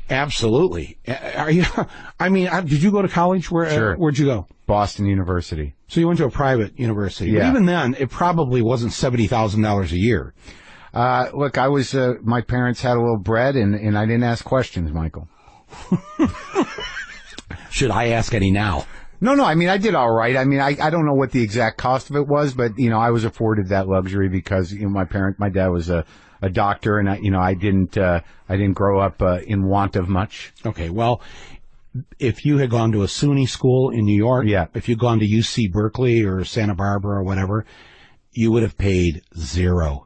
Absolutely. Are you? I mean, did you go to college? Sure. Where'd you go? Boston University. So you went to a private university. Yeah. But even then, it probably wasn't $70,000 a year. Look, I was, my parents had a little bread, and I didn't ask questions, Michael. Should I ask any now? No, I mean, I did all right. I mean, I don't know what the exact cost of it was, but, I was afforded that luxury because, my dad was a doctor, and I didn't grow up in want of much. Okay, well, if you had gone to a SUNY school in New York, yeah. If you'd gone to UC Berkeley or Santa Barbara or whatever, you would have paid $0.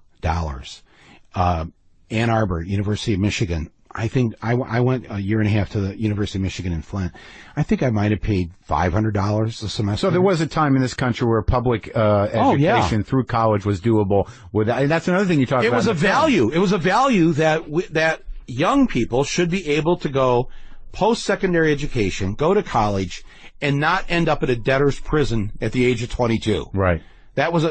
Ann Arbor, University of Michigan. I think I went a year and a half to the University of Michigan in Flint. I think I might have paid $500 a semester. So there was a time in this country where public education through college was doable. And that's another thing you talked about. It was a value. It was a value that young people should be able to go post-secondary education, go to college, and not end up at a debtor's prison at the age of 22. Right. That was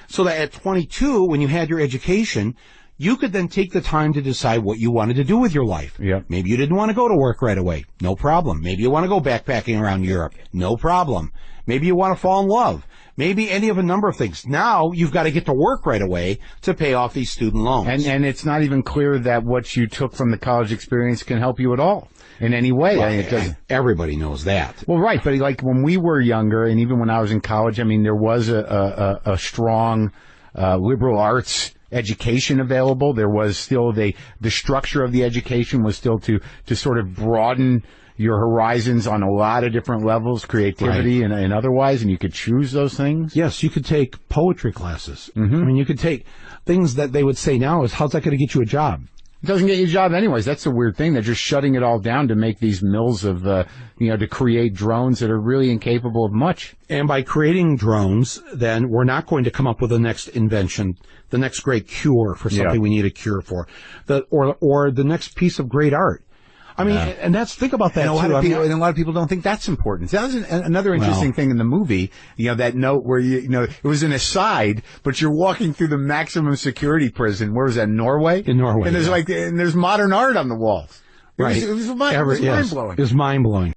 so that at 22, when you had your education, you could then take the time to decide what you wanted to do with your life. Yeah. Maybe you didn't want to go to work right away. No problem. Maybe you want to go backpacking around Europe. No problem. Maybe you want to fall in love. Maybe any of a number of things. Now you've got to get to work right away to pay off these student loans. And it's not even clear that what you took from the college experience can help you at all in any way. Well, I mean, it doesn't. Everybody knows that. Well, right, but like when we were younger, and even when I was in college, I mean, there was a strong liberal arts education available. There was still the structure of the education was still to sort of broaden your horizons on a lot of different levels, creativity and otherwise, and you could choose those things. Yes, you could take poetry classes. Mm-hmm. I mean, you could take things that they would say now is, how's that going to get you a job? It doesn't get you a job anyways. That's the weird thing. They're just shutting it all down to make these mills of, to create drones that are really incapable of much. And by creating drones, then we're not going to come up with the next invention, the next great cure for something we need a cure for, or the next piece of great art. I mean, and think about that and too. And a lot of people don't think that's important. That was another interesting thing in the movie, that note where it was an aside, but you're walking through the maximum security prison. Where was that? Norway? In Norway. And there's there's modern art on the walls. Right. It was mind-blowing. It was mind-blowing.